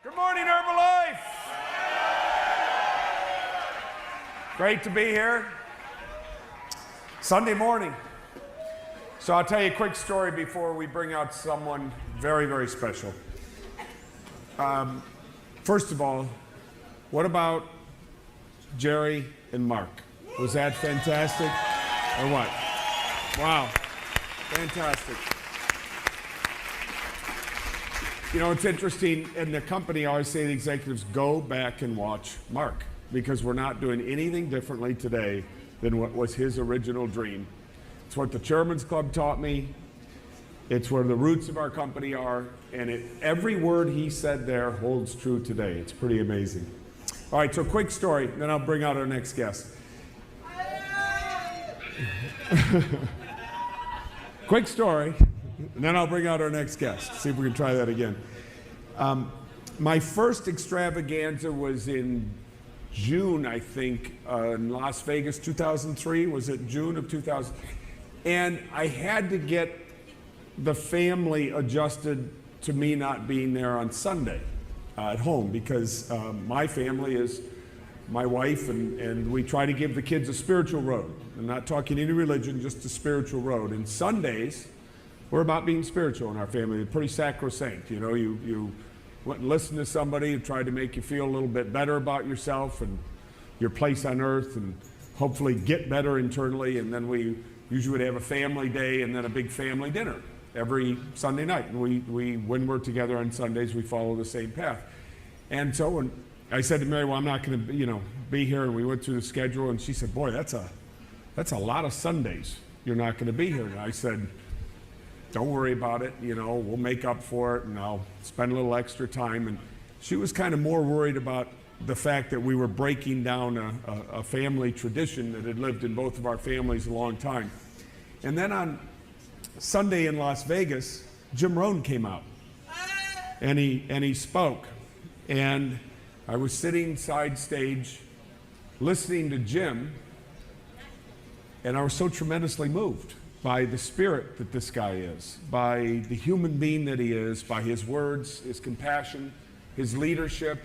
Good morning, Herbalife. Great to be here. Sunday morning. So I'll tell you a quick story before we bring out someone very, very special. First of all, what about Jerry and Mark? Was that fantastic or what? Wow, fantastic. You know, it's interesting, in the company I always say to the executives, go back and watch Mark, because we're not doing anything differently today than what was his original dream. It's what the Chairman's Club taught me. It's where the roots of our company are, and every word he said there holds true today. It's pretty amazing. All right, so quick story, then I'll bring out our next guest. Quick story, and then I'll bring out our next guest. See if we can try that again. My first extravaganza was in June, I think, in Las Vegas, 2003. Was it June of 2000? And I had to get the family adjusted to me not being there on Sunday at home, because my family is my wife, and we try to give the kids a spiritual road. I'm not talking any religion, just a spiritual road. And Sundays, we're about being spiritual in our family. It's pretty sacrosanct. You know, you listen to somebody who tried to make you feel a little bit better about yourself and your place on earth, and hopefully get better internally. And then we usually would have a family day and then a big family dinner every Sunday night. And when we're together on Sundays, we follow the same path. And so when I said to Mary, well, I'm not going to, be here, and we went through the schedule, and she said, boy, that's a lot of Sundays you're not going to be here. And I said, don't worry about it, we'll make up for it, and I'll spend a little extra time. And she was kind of more worried about the fact that we were breaking down a family tradition that had lived in both of our families a long time. And then on Sunday in Las Vegas, Jim Rohn came out, and he spoke. And I was sitting side stage listening to Jim, and I was so tremendously moved by the spirit that this guy is, by the human being that he is, by his words, his compassion, his leadership,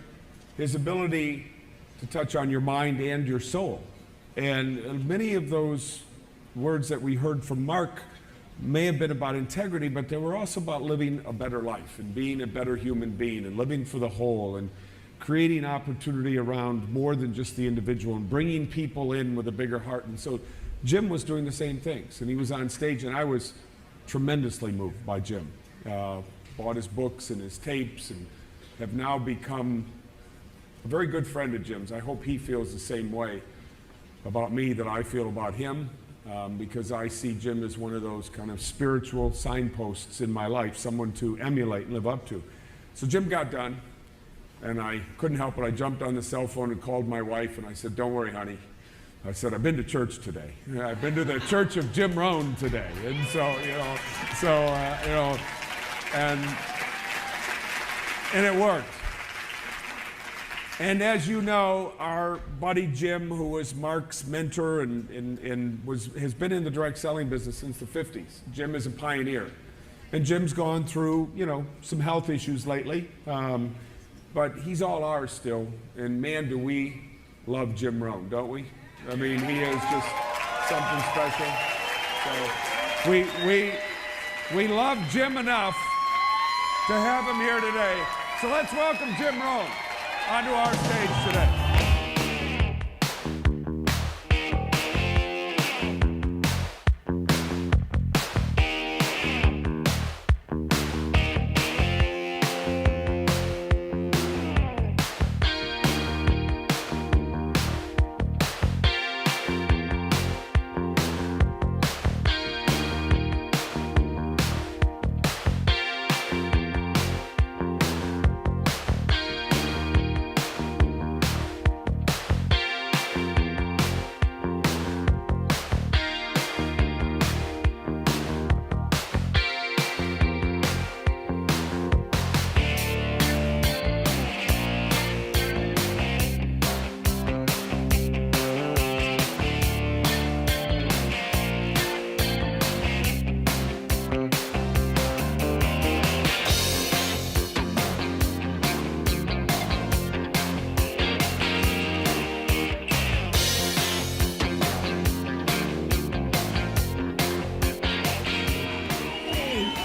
his ability to touch on your mind and your soul. And many of those words that we heard from Mark may have been about integrity, but they were also about living a better life and being a better human being and living for the whole and creating opportunity around more than just the individual and bringing people in with a bigger heart. And so Jim was doing the same things, and he was on stage, and I was tremendously moved by Jim. Bought his books and his tapes, and have now become a very good friend of Jim's. I hope he feels the same way about me that I feel about him, because I see Jim as one of those kind of spiritual signposts in my life, someone to emulate and live up to. So Jim got done, and I couldn't help it. I jumped on the cell phone and called my wife, and I said, don't worry, honey. I said, I've been to church today. I've been to the church of Jim Rohn today. And so, and it worked. And as you know, our buddy Jim, who was Mark's mentor and has been in the direct selling business since the 50s. Jim is a pioneer. And Jim's gone through, some health issues lately. But he's all ours still. And man, do we love Jim Rohn, don't we? I mean, he is just something special. So we love Jim enough to have him here today. So let's welcome Jim Rohn onto our stage today.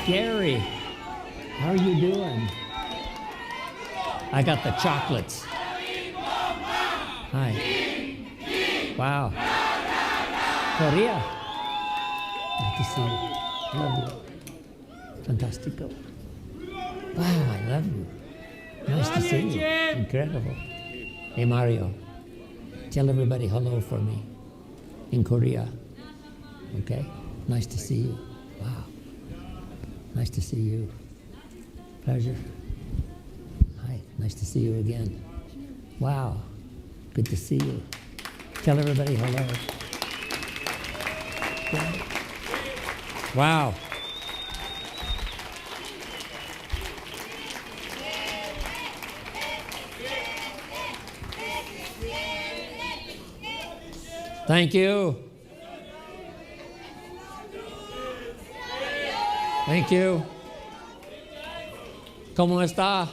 Gary, how are you doing? I got the chocolates. Hi. Wow. Korea. Nice to see you. Love you. Fantastico. Wow, I love you. Nice to see you. Incredible. Hey, Mario. Tell everybody hello for me in Korea. Okay? Nice to see you. Wow. Nice to see you. Pleasure. Hi. Nice to see you again. Wow. Good to see you. Tell everybody hello. Okay. Wow. Thank you. Thank you. ¿Cómo está?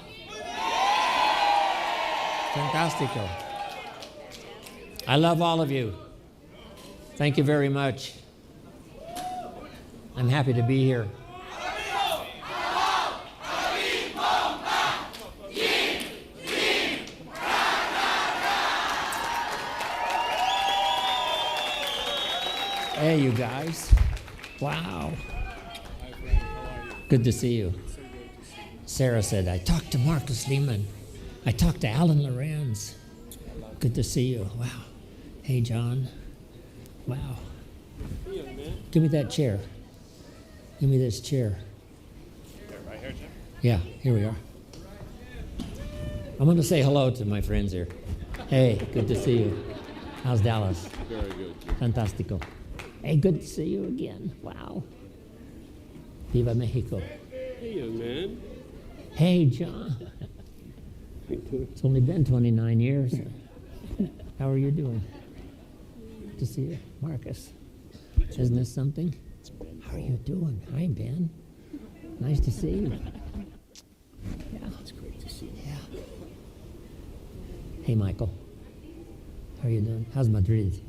Fantastico. I love all of you. Thank you very much. I'm happy to be here. Hey, you guys. Wow. Good to see you. Sarah said, I talked to Marcus Lehman. I talked to Alan Lorenz. Good to see you. Wow. Hey, John. Wow. Give me that chair. Give me this chair. Right here, Jim? Yeah, here we are. I'm going to say hello to my friends here. Hey, good to see you. How's Dallas? Very good. Fantastico. Hey, good to see you again. Wow. Viva Mexico. Hey, young man. Hey, John. It's only been 29 years. How are you doing? Good to see you. Marcus. Isn't this something? How are you doing? Hi, Ben. Nice to see you. Yeah. It's great to see you. Yeah. Hey, Michael. How are you doing? How's Madrid?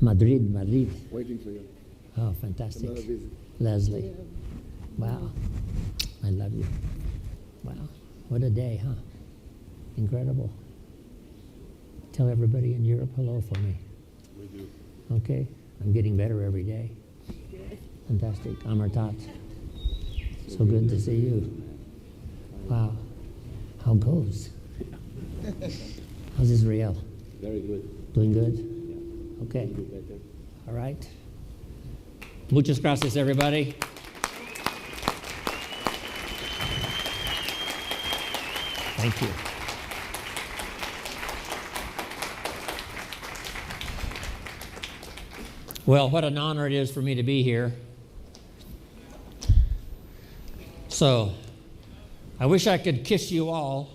Madrid. Waiting for you. Oh, fantastic. Another visit. Leslie. Wow. I love you. Wow. What a day, huh? Incredible. Tell everybody in Europe hello for me. We do. Okay? I'm getting better every day. Fantastic. Amartat. So good to see you. Wow. How goes? How's Israel? Very good. Doing good? Yeah. Okay. Good better. All right. Muchas gracias, everybody. Thank you. Well, what an honor it is for me to be here. So, I wish I could kiss you all,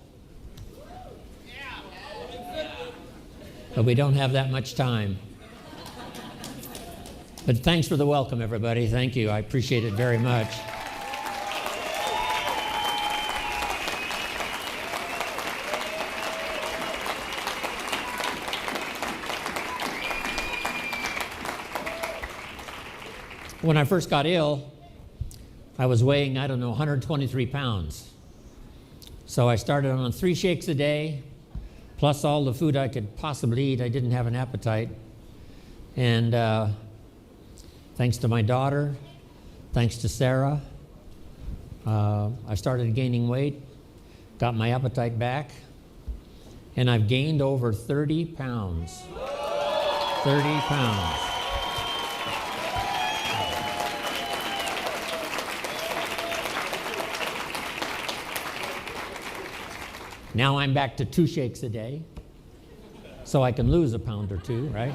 but we don't have that much time. But thanks for the welcome, everybody. Thank you. I appreciate it very much. When I first got ill, I was weighing, 123 pounds. So I started on 3 shakes a day, plus all the food I could possibly eat. I didn't have an appetite. And thanks to my daughter, thanks to Sarah, I started gaining weight, got my appetite back, and I've gained over 30 pounds. 30 pounds. Now I'm back to 2 shakes a day, so I can lose a pound or 2, right?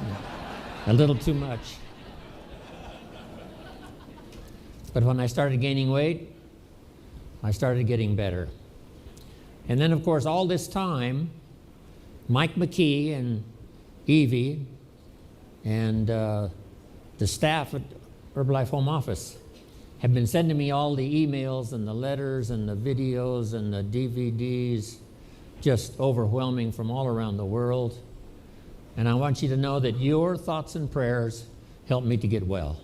A little too much. But when I started gaining weight, I started getting better. And then, of course, all this time, Mike McKee and Evie and the staff at Herbalife Home Office have been sending me all the emails and the letters and the videos and the DVDs, just overwhelming from all around the world. And I want you to know that your thoughts and prayers helped me to get well.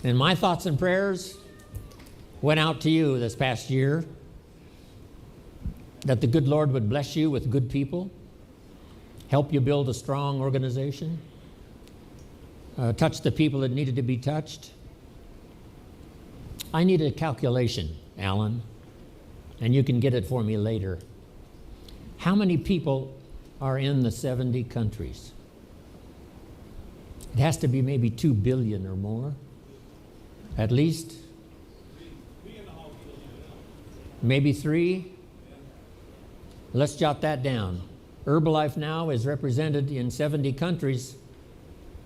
And my thoughts and prayers went out to you this past year, that the good Lord would bless you with good people, help you build a strong organization, touch the people that needed to be touched. I need a calculation, Alan, and you can get it for me later. How many people are in the 70 countries? It has to be maybe 2 billion or more, at least. Maybe 3. Let's jot that down. Herbalife now is represented in 70 countries,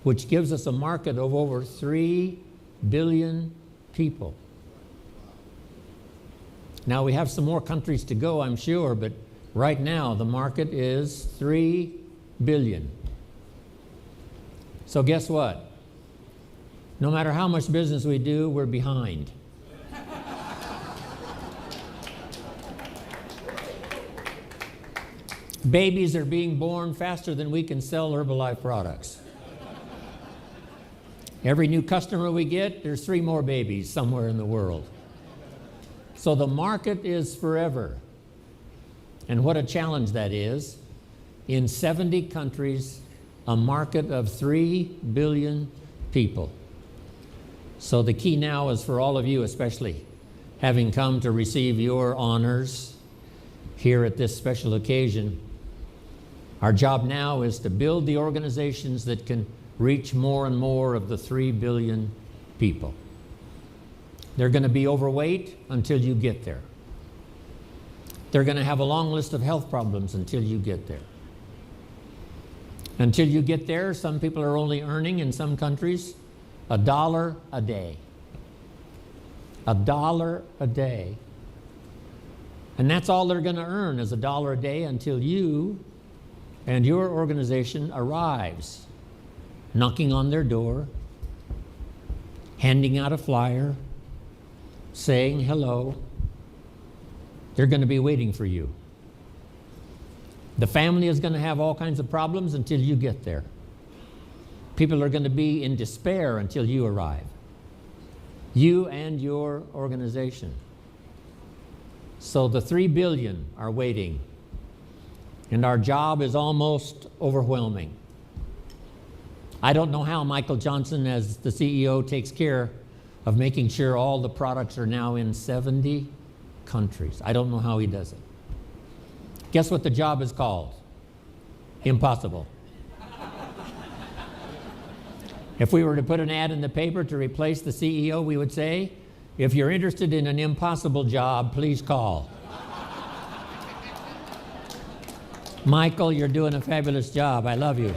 which gives us a market of over 3 billion people. Now we have some more countries to go, I'm sure, but right now the market is 3 billion. So guess what? No matter how much business we do, we're behind. Babies are being born faster than we can sell Herbalife products. Every new customer we get, there's 3 more babies somewhere in the world. So the market is forever. And what a challenge that is. In 70 countries, a market of 3 billion people. So the key now is for all of you, especially having come to receive your honors here at this special occasion. Our job now is to build the organizations that can reach more and more of the 3 billion people. They're going to be overweight until you get there. They're going to have a long list of health problems until you get there. Until you get there, some people are only earning in some countries $1 a day. $1 a day. And that's all they're going to earn is $1 a day until you and your organization arrives, knocking on their door, handing out a flyer, saying hello. They're going to be waiting for you. The family is going to have all kinds of problems until you get there. People are going to be in despair until you arrive. You and your organization. So the 3 billion are waiting. And our job is almost overwhelming. I don't know how Michael Johnson, as the CEO, takes care of making sure all the products are now in 70 countries. I don't know how he does it. Guess what the job is called? Impossible. If we were to put an ad in the paper to replace the CEO, we would say, if you're interested in an impossible job, please call. Michael, you're doing a fabulous job. I love you.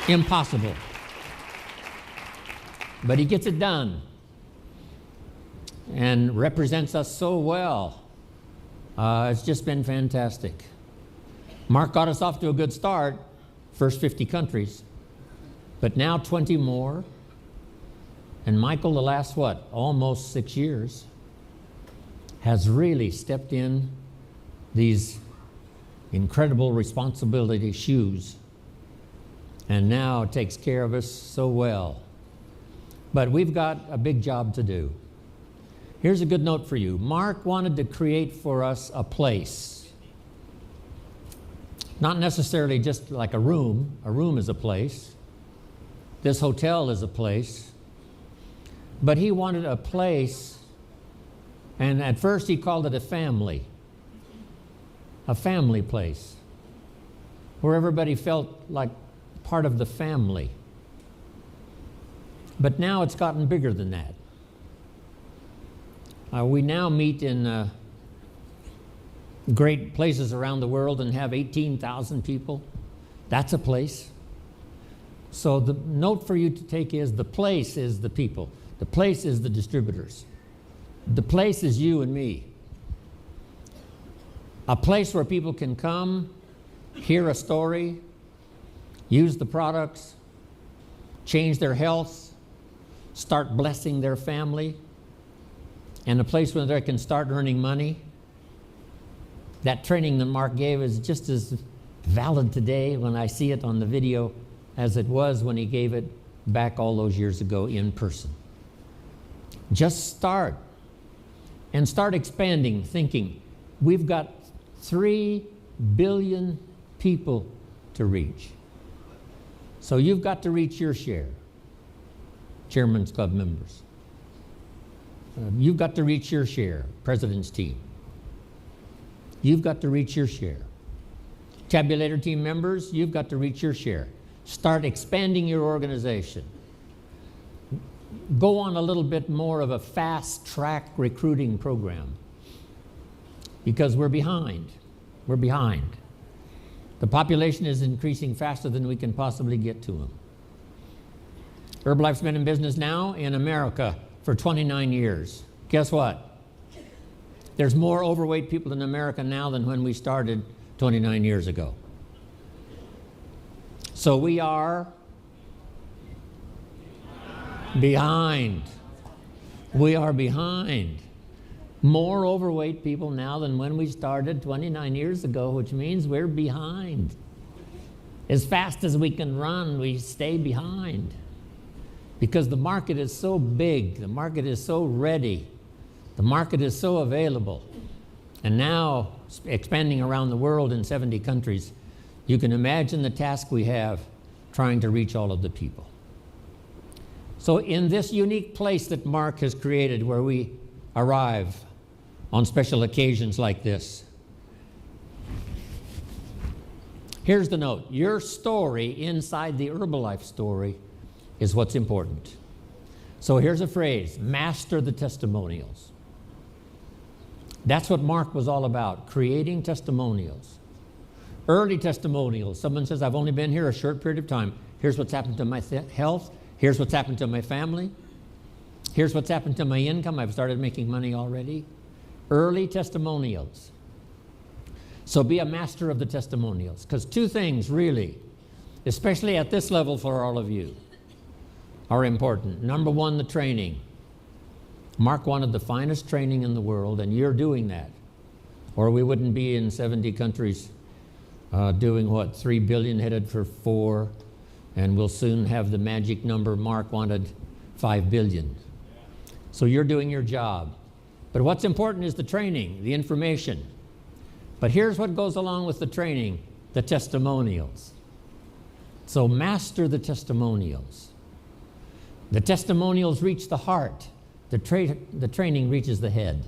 Impossible. But he gets it done and represents us so well. It's just been fantastic. Mark got us off to a good start, first 50 countries, but now 20 more. And Michael, the last, almost 6 years, has really stepped in these incredible responsibility shoes and now takes care of us so well. But we've got a big job to do. Here's a good note for you. Mark wanted to create for us a place. Not necessarily just like a room. A room is a place. This hotel is a place. But he wanted a place, and at first he called it a family place, where everybody felt like part of the family. But now it's gotten bigger than that. We now meet in great places around the world and have 18,000 people. That's a place. So the note for you to take is the place is the people. The place is the distributors. The place is you and me. A place where people can come, hear a story, use the products, change their health, start blessing their family, and a place where they can start earning money. That training that Mark gave is just as valid today when I see it on the video as it was when he gave it back all those years ago in person. Just start and start expanding, thinking we've got 3 billion people to reach. So you've got to reach your share, Chairman's Club members. You've got to reach your share, President's team. You've got to reach your share. Tabulator team members, you've got to reach your share. Start expanding your organization. Go on a little bit more of a fast-track recruiting program because we're behind. We're behind. The population is increasing faster than we can possibly get to them. Herbalife's been in business now in America for 29 years. Guess what? There's more overweight people in America now than when we started 29 years ago. So we are behind. We are behind. More overweight people now than when we started 29 years ago, which means we're behind. As fast as we can run, we stay behind. Because the market is so big, the market is so ready, the market is so available. And now, expanding around the world in 70 countries, you can imagine the task we have trying to reach all of the people. So in this unique place that Mark has created where we arrive on special occasions like this, here's the note. Your story inside the Herbalife story is what's important. So here's a phrase, master the testimonials. That's what Mark was all about, creating testimonials. Early testimonials. Someone says, I've only been here a short period of time. Here's what's happened to my health. Here's what's happened to my family. Here's what's happened to my income. I've started making money already. Early testimonials. So be a master of the testimonials. Because two things really, especially at this level for all of you, are important. Number one, the training. Mark wanted the finest training in the world, and you're doing that. Or we wouldn't be in 70 countries doing what, 3 billion headed for 4, and we'll soon have the magic number Mark wanted, 5 billion. So you're doing your job. But what's important is the training, the information. But here's what goes along with the training, the testimonials. So master the testimonials. The testimonials reach the heart. The training reaches the head.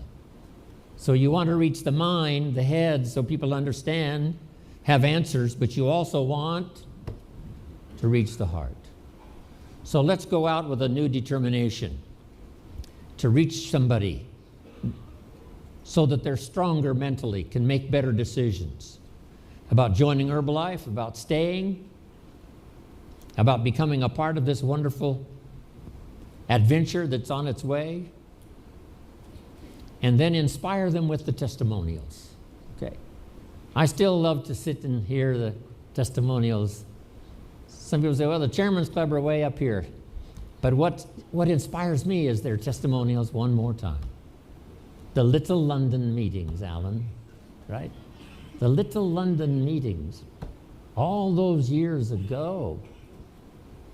So you want to reach the mind, the head, so people understand, have answers, but you also want to reach the heart. So let's go out with a new determination to reach somebody so that they're stronger mentally, can make better decisions about joining Herbalife, about staying, about becoming a part of this wonderful adventure that's on its way, and then inspire them with the testimonials. Okay. I still love to sit and hear the testimonials. Some people say, well, the Chairman's Club are way up here. But what inspires me is their testimonials one more time. The Little London meetings, Alan, right? The Little London meetings, all those years ago,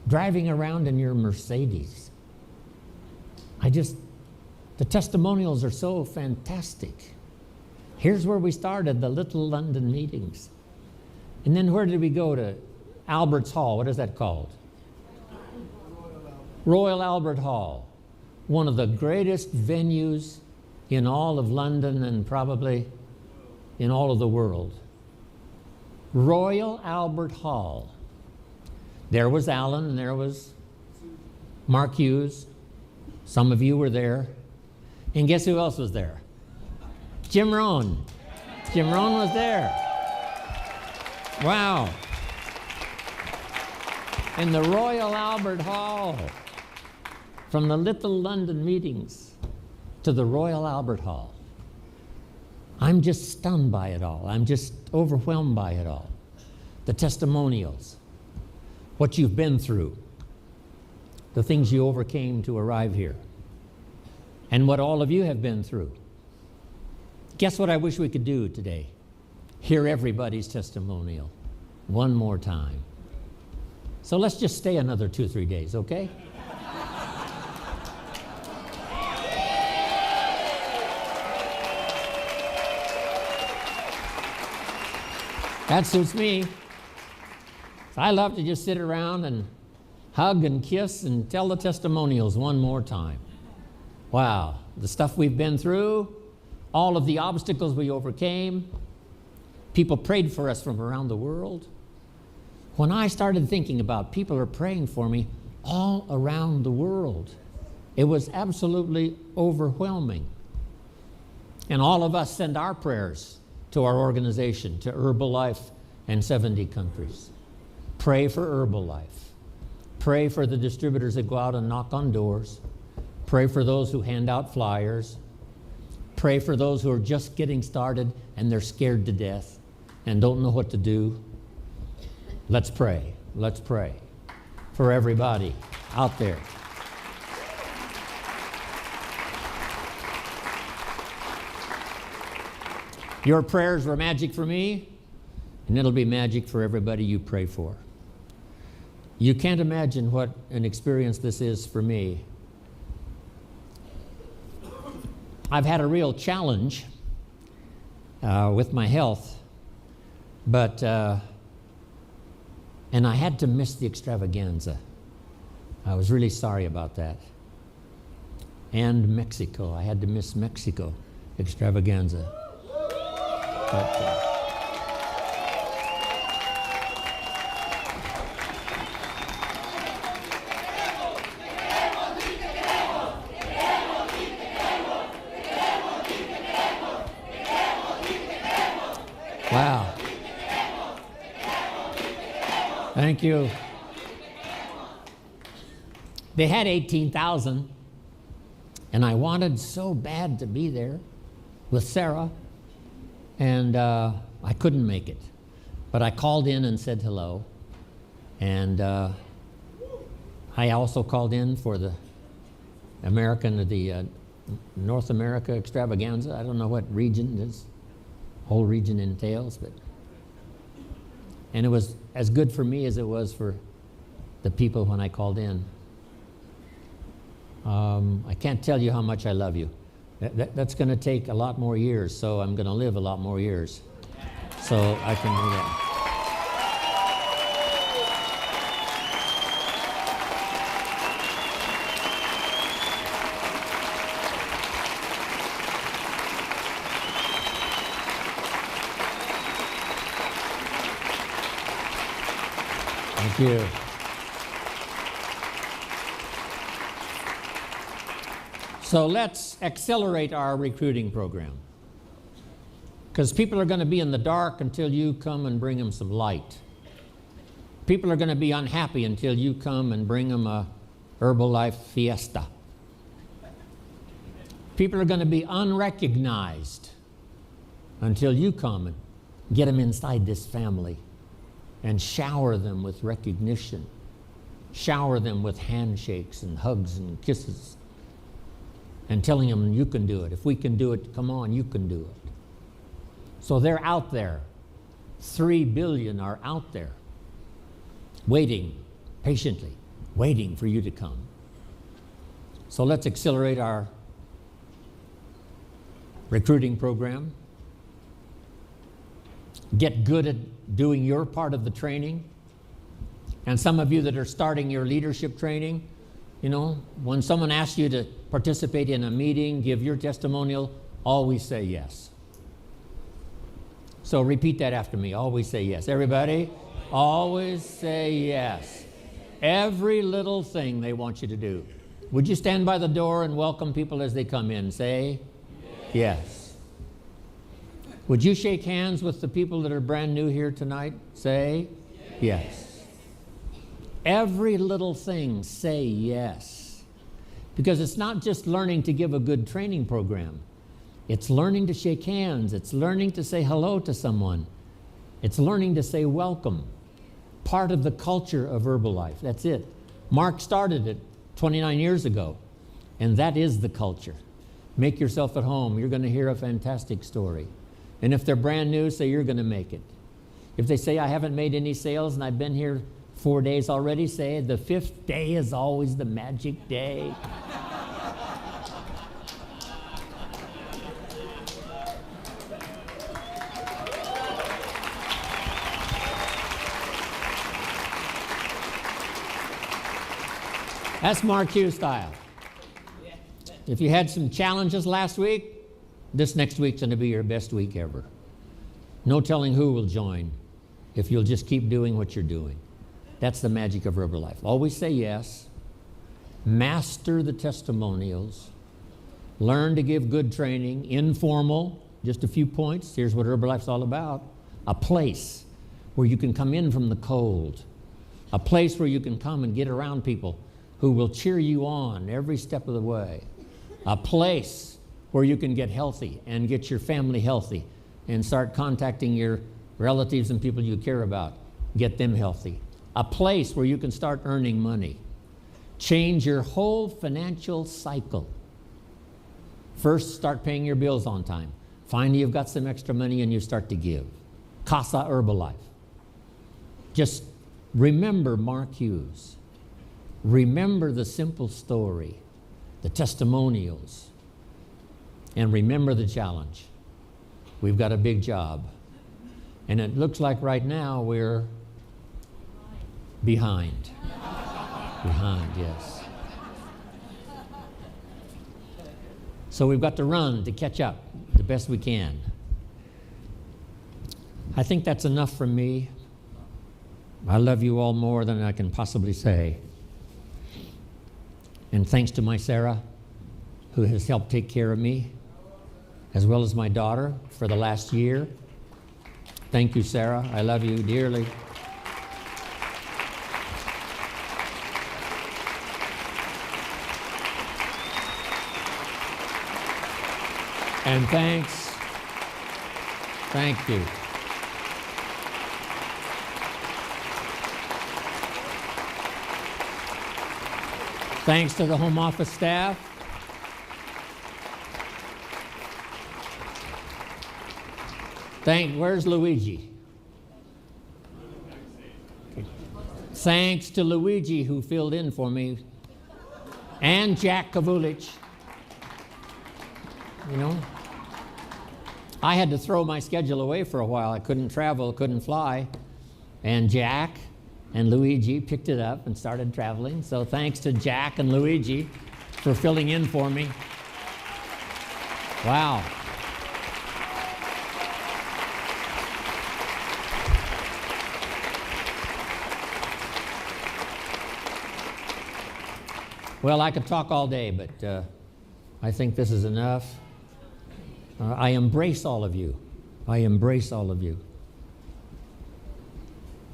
driving around in your Mercedes. The testimonials are so fantastic. Here's where we started, the Little London meetings. And then where did we go to? Albert's Hall, what is that called? Royal Albert Hall, one of the greatest venues in all of London and probably in all of the world. Royal Albert Hall. There was Alan and there was Mark Hughes. Some of you were there. And guess who else was there? Jim Rohn. Jim Rohn was there. Wow. In the Royal Albert Hall. From the Little London meetings to the Royal Albert Hall. I'm just stunned by it all. I'm just overwhelmed by it all. The testimonials. What you've been through. The things you overcame to arrive here. And what all of you have been through. Guess what I wish we could do today? Hear everybody's testimonial. one more time. So let's just stay another 2-3 days, okay? That suits me. I love to just sit around and hug and kiss and tell the testimonials one more time. Wow, the stuff we've been through, all of the obstacles we overcame, people prayed for us from around the world. When I started thinking about people are praying for me all around the world, it was absolutely overwhelming. And all of us send our prayers to our organization, to Herbalife and 70 countries. Pray for Herbalife. Pray for the distributors that go out and knock on doors. Pray for those who hand out flyers. Pray for those who are just getting started and they're scared to death and don't know what to do. Let's pray. Let's pray for everybody out there. Your prayers were magic for me, and it'll be magic for everybody you pray for. You can't imagine what an experience this is for me. I've had a real challenge with my health, but and I had to miss the extravaganza. I was really sorry about that. And Mexico, I had to miss Mexico extravaganza. But, wow. Thank you. They had 18,000, and I wanted so bad to be there with Sarah, and I couldn't make it. But I called in and said hello, and I also called in for the North America extravaganza. I don't know what region this whole region entails, and it was as good for me as it was for the people when I called in. I can't tell you how much I love you. That's going to take a lot more years, so I'm going to live a lot more years. So I can do that. Thank you. So let's accelerate our recruiting program, because people are going to be in the dark until you come and bring them some light. People are going to be unhappy until you come and bring them a Herbalife fiesta. People are going to be unrecognized until you come and get them inside this family and shower them with recognition, shower them with handshakes and hugs and kisses, and telling them you can do it. If we can do it, come on, you can do it. So they're out there. 3 billion are out there, waiting, patiently, waiting for you to come. So let's accelerate our recruiting program. Get good at doing your part of the training. And some of you that are starting your leadership training, you know, when someone asks you to participate in a meeting, give your testimonial, always say yes. So repeat that after me. Always say yes. Everybody, always say yes. Every little thing they want you to do. Would you stand by the door and welcome people as they come in? Say yes. Would you shake hands with the people that are brand new here tonight? Say yes. Every little thing, say yes. Because it's not just learning to give a good training program. It's learning to shake hands. It's learning to say hello to someone. It's learning to say welcome. Part of the culture of Herbalife. That's it. Mark started it 29 years ago, and that is the culture. Make yourself at home. You're going to hear a fantastic story. And if they're brand new, say you're going to make it. If they say I haven't made any sales and I've been here 4 days already, say the 5th day is always the magic day. That's Mark Hughes style. If you had some challenges last week, this next week's going to be your best week ever. No telling who will join if you'll just keep doing what you're doing. That's the magic of Herbalife. Always say yes. Master the testimonials. Learn to give good training. Informal, just a few points. Here's what Herbalife's all about. A place where you can come in from the cold. A place where you can come and get around people who will cheer you on every step of the way. A place where you can get healthy and get your family healthy and start contacting your relatives and people you care about. Get them healthy. A place where you can start earning money. Change your whole financial cycle. First, start paying your bills on time. Finally, you've got some extra money and you start to give. Casa Herbalife. Just remember Mark Hughes. Remember the simple story, the testimonials, and remember the challenge. We've got a big job. And it looks like right now we're behind. Behind, yes. So we've got to run to catch up the best we can. I think that's enough from me. I love you all more than I can possibly say. And thanks to my Sarah, who has helped take care of me, as well as my daughter for the last year. Thank you, Sarah. I love you dearly. And thanks. Thank you. Thanks to the home office staff. Where's Luigi? Okay. Thanks to Luigi who filled in for me, and Jack Kavulich. You know, I had to throw my schedule away for a while. I couldn't travel, couldn't fly, and Jack and Luigi picked it up and started traveling. So thanks to Jack and Luigi for filling in for me. Wow. Well, I could talk all day, but I think this is enough. I embrace all of you. I embrace all of you.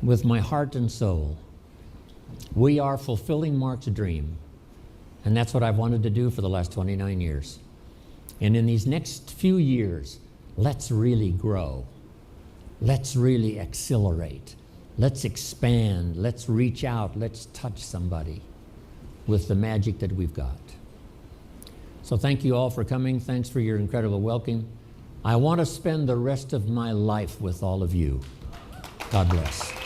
With my heart and soul. We are fulfilling Mark's dream. And that's what I've wanted to do for the last 29 years. And in these next few years, let's really grow. Let's really accelerate. Let's expand. Let's reach out. Let's touch somebody with the magic that we've got. So thank you all for coming. Thanks for your incredible welcome. I want to spend the rest of my life with all of you. God bless.